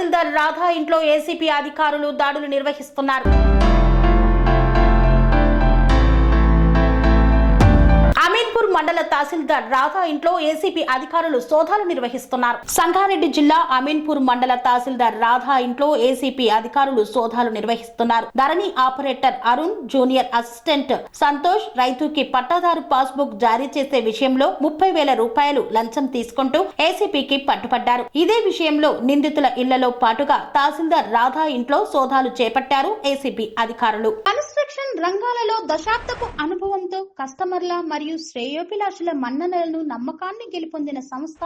తహసీల్దార్ రాధా ఇంట్లో ఏసీపీ అధికారులు దాడులు నిర్వహిస్తున్నారు. అమీన్పూర్ మండల తహసీల్దార్ రాధా ఇంట్లో ఏసీపీ అధికారులు సోదాలు నిర్వహిస్తున్నారు. సంగారెడ్డి జిల్లా అమీన్పూర్ మండల తహసీల్దార్ రాధా ఇంట్లో ఏసీపీ అధికారులు సోదాలు నిర్వహిస్తున్నారు. Dharani operator Arun, junior assistant Santosh రైతుకి పట్టాదారు పాస్బుక్ జారీ చేసే విషయంలో 30,000 రూపాయలు లంచం తీసుకుంటూ ఏసీపీకి పట్టుపడ్డారు. ఇదే విషయంలో నిందితుల ఇళ్లలో పాటుగా తహసీల్దార్ రాధా ఇంట్లో సోదాలు చేపట్టారు ఏసీపీ అధికారులు. కన్స్ట్రక్షన్ రంగాలలో దశాబ్దపు అనుభవంతో కస్టమర్ల మరియు శ్రేయోభిలాషుల మన్ననలను నమ్మకాన్ని గెలుపొందిన సంస్థ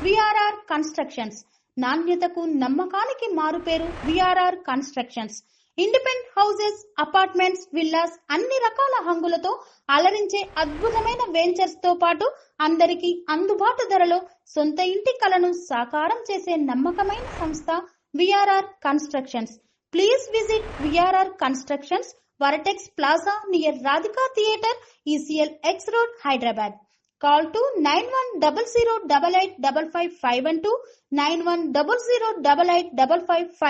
విఆర్ఆర్ కన్స్ట్రక్షన్స్. నాణ్యతకు నమ్మకానికి మారుపేరు VRR constructions. Independent houses, apartments, villas అన్ని రకాల హంగులతో అలరించే అద్భుతమైన వెంచర్స్ తో పాటు అందరికీ అందుబాటు ధరలో సొంత ఇంటి కలను సాకారం చేసే నమ్మకమైన సంస్థ VRR constructions. Please visit VRR constructions, Varatex Plaza near Radhika Theatre, ECL X Road, Hyderabad. Call to 9100885551 9100885559.